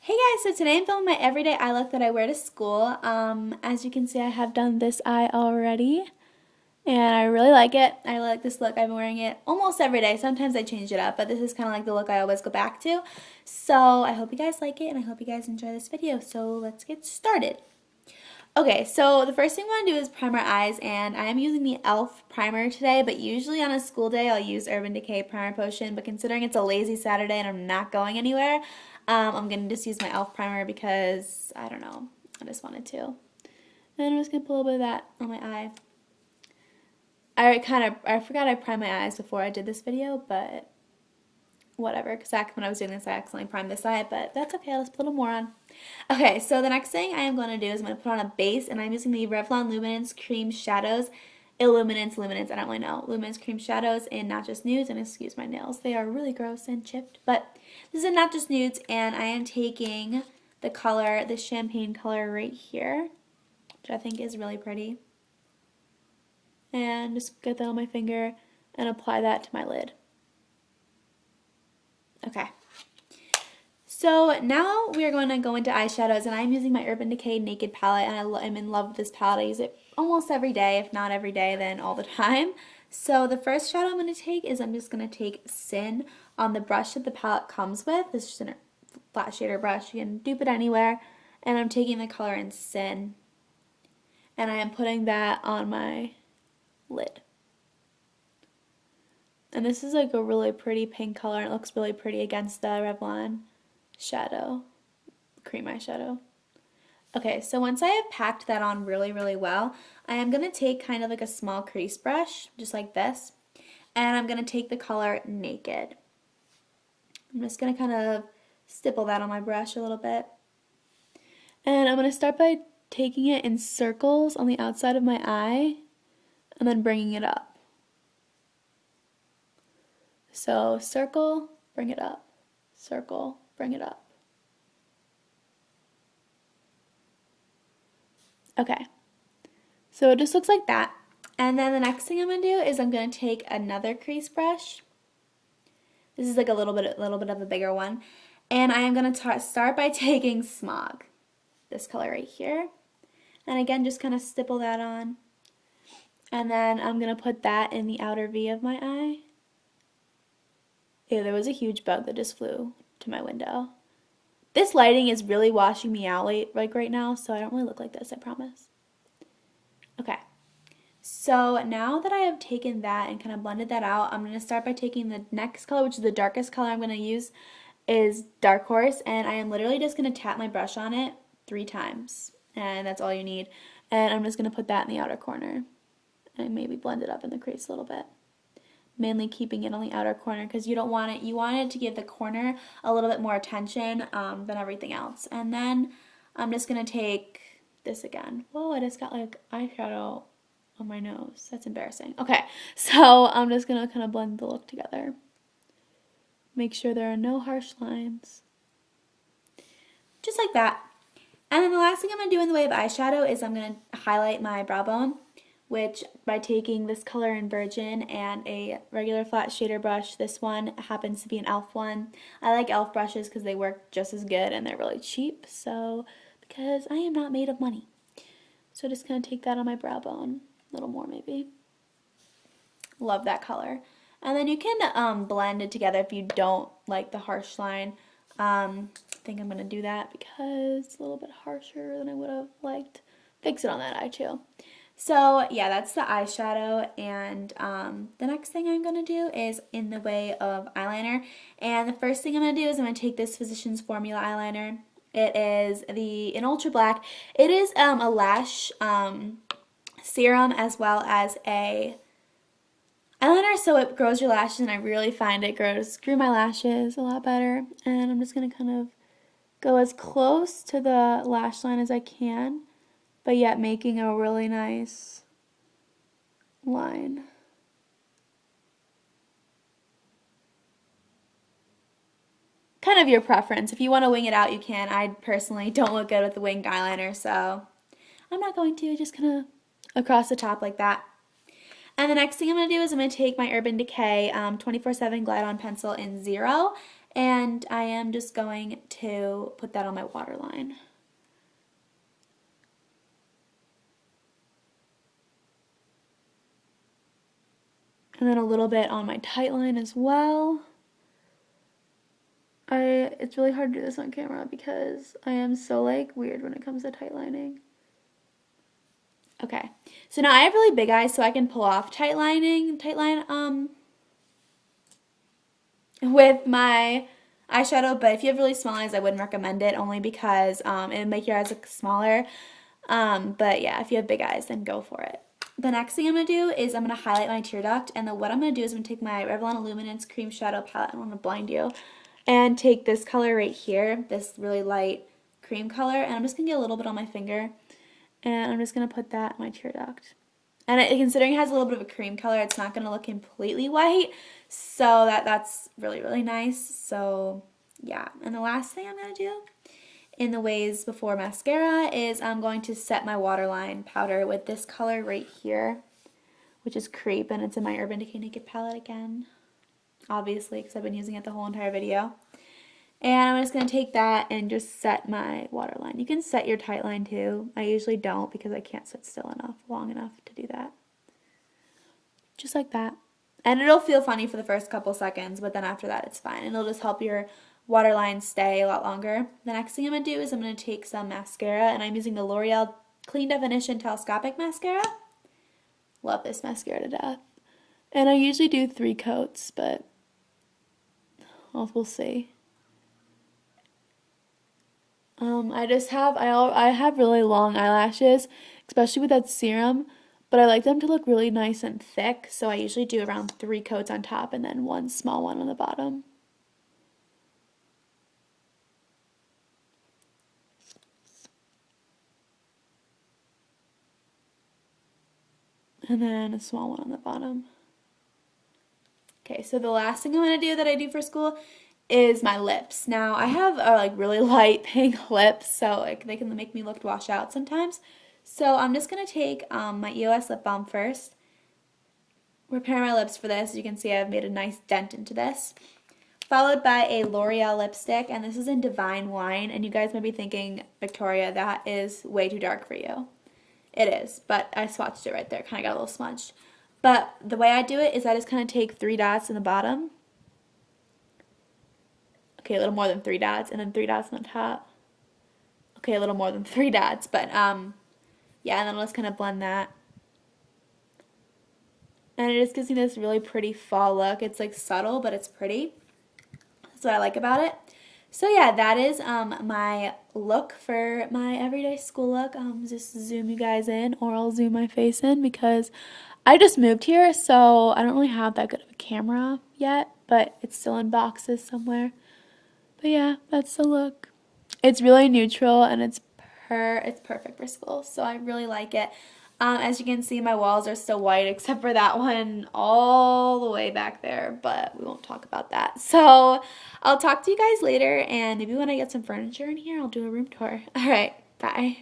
Hey guys, so today I'm filming my everyday eye look that I wear to school. As you can see, I have done this eye already, and I really like it. I like this look. I've been wearing it almost every day. Sometimes I change it up, but this is kind of like the look I always go back to. So I hope you guys like it, and I hope you guys enjoy this video. So let's get started. Okay, so the first thing I want to do is prime my eyes, and I am using the e.l.f. primer today, but usually on a school day I'll use Urban Decay Primer Potion, but considering it's a lazy Saturday and I'm not going anywhere, I'm going to just use my e.l.f. primer because, I don't know, I just wanted to. And I'm just going to put a little bit of that on my eye. I forgot I primed my eyes before I did this video, but whatever, because when I was doing this I accidentally primed this eye, but that's okay, let's put a little more on. Okay, so the next thing I am going to do is I'm going to put on a base, and I'm using the Revlon Luminance Cream Shadows, Illuminance, I don't really know, Luminance Cream Shadows in Not Just Nudes, and excuse my nails, they are really gross and chipped, but this is in Not Just Nudes, and I am taking the color, the champagne color right here, which I think is really pretty, and just get that on my finger and apply that to my lid. Okay. So now we are going to go into eyeshadows, and I'm using my Urban Decay Naked palette, and I'm in love with this palette. I use it almost every day, if not every day, then all the time. So the first shadow I'm going to take is I'm just going to take Sin on the brush that the palette comes with. This is just a flat shader brush. You can dupe it anywhere. And I'm taking the color in Sin, and I am putting that on my lid. And this is like a really pretty pink color, and it looks really pretty against the Revlon shadow, cream eyeshadow. Okay, so once I have packed that on really, really well, I am going to take kind of like a small crease brush, just like this, and I'm going to take the color Naked. I'm just going to kind of stipple that on my brush a little bit. And I'm going to start by taking it in circles on the outside of my eye, and then bringing it up. So circle, bring it up, circle, bring it up. Okay, so it just looks like that. And then the next thing I'm going to do is I'm going to take another crease brush. This is like a little bit of a bigger one. And I am going to start by taking Smog, this color right here. And again, just kind of stipple that on. And then I'm going to put that in the outer V of my eye. Ew, there was a huge bug that just flew to my window. This lighting is really washing me out like right now, so I don't really look like this, I promise. Okay, so now that I have taken that and kind of blended that out, I'm going to start by taking the next color, which is the darkest color I'm going to use, is Dark Horse, and I am literally just going to tap my brush on it 3 times, and that's all you need. And I'm just going to put that in the outer corner, and maybe blend it up in the crease a little bit. Mainly keeping it on the outer corner because you don't want it, you want it to give the corner a little bit more attention than everything else. And then I'm just going to take this again. Whoa, I just got like eyeshadow on my nose. That's embarrassing. Okay, so I'm just going to kind of blend the look together. Make sure there are no harsh lines. Just like that. And then the last thing I'm going to do in the way of eyeshadow is I'm going to highlight my brow bone, which by taking this color in Virgin and a regular flat shader brush. This one happens to be an e.l.f. one. I like e.l.f. brushes because they work just as good and they're really cheap, so because I am not made of money. So just going to take that on my brow bone, a little more maybe. Love that color. And then you can blend it together if you don't like the harsh line. I think I'm going to do that because it's a little bit harsher than I would have liked. Fix it on that eye too. So yeah, that's the eyeshadow, and the next thing I'm going to do is in the way of eyeliner. And the first thing I'm going to do is I'm going to take this Physicians Formula eyeliner. It is in Ultra Black. It is a Lash serum as well as a eyeliner, so it grows your lashes, and I really find it grew my lashes a lot better. And I'm just going to kind of go as close to the lash line as I can, but yet making a really nice line. Kind of your preference. If you want to wing it out, you can. I personally don't look good with the winged eyeliner, so I'm not going to. Just kind of across the top like that. And the next thing I'm going to do is I'm going to take my Urban Decay 24/7 Glide On Pencil in 0, And I am just going to put that on my waterline. And then a little bit on my tight line as well. It's really hard to do this on camera because I am so like weird when it comes to tight lining. Okay, so now I have really big eyes, so I can pull off tight line with my eyeshadow, but if you have really small eyes, I wouldn't recommend it, only because it would make your eyes look smaller. But yeah, if you have big eyes, then go for it. The next thing I'm going to do is I'm going to highlight my tear duct, and then what I'm going to do is I'm going to take my Revlon Illuminance Cream Shadow Palette, I don't want to blind you, and take this color right here, this really light cream color, and I'm just going to get a little bit on my finger, and I'm just going to put that in my tear duct. And considering it has a little bit of a cream color, it's not going to look completely white, so that's really, really nice. So yeah, and the last thing I'm going to do in the ways before mascara is I'm going to set my waterline powder with this color right here, which is Creep, and it's in my Urban Decay Naked palette again, obviously, because I've been using it the whole entire video. And I'm just going to take that and just set my waterline. You can set your tight line too. I usually don't because I can't sit still enough, long enough to do that. Just like that. And it'll feel funny for the first couple seconds, but then after that it's fine. And it'll just help your waterline stay a lot longer. The next thing I'm going to do is I'm going to take some mascara, and I'm using the L'Oreal Clean Definition Telescopic Mascara. Love this mascara to death. And I usually do 3 coats, but we'll see. I have really long eyelashes, especially with that serum, but I like them to look really nice and thick, so I usually do around 3 coats on top and then 1 small one on the bottom. And then a small one on the bottom. Okay, so the last thing I'm going to do that I do for school is my lips. Now, I have like really light pink lips, so like they can make me look washed out sometimes. So I'm just going to take my EOS lip balm first. Prepare my lips for this. As you can see, I've made a nice dent into this. Followed by a L'Oreal lipstick, and this is in Divine Wine. And you guys might be thinking, Victoria, that is way too dark for you. It is, but I swatched it right there. Kind of got a little smudged. But the way I do it is I just kind of take 3 dots in the bottom. Okay, a little more than 3 dots, and then 3 dots on the top. Okay, a little more than 3 dots, but yeah, and then I'll just kind of blend that. And it just gives me this really pretty fall look. It's like subtle, but it's pretty. That's what I like about it. So yeah, that is my look for my everyday school look. Just zoom you guys in, or I'll zoom my face in because I just moved here, so I don't really have that good of a camera yet, but it's still in boxes somewhere. But yeah, that's the look. It's really neutral, and it's perfect for school, so I really like it. As you can see, my walls are still white except for that one all the way back there, but we won't talk about that. So I'll talk to you guys later, and maybe when I get some furniture in here, I'll do a room tour. All right, bye.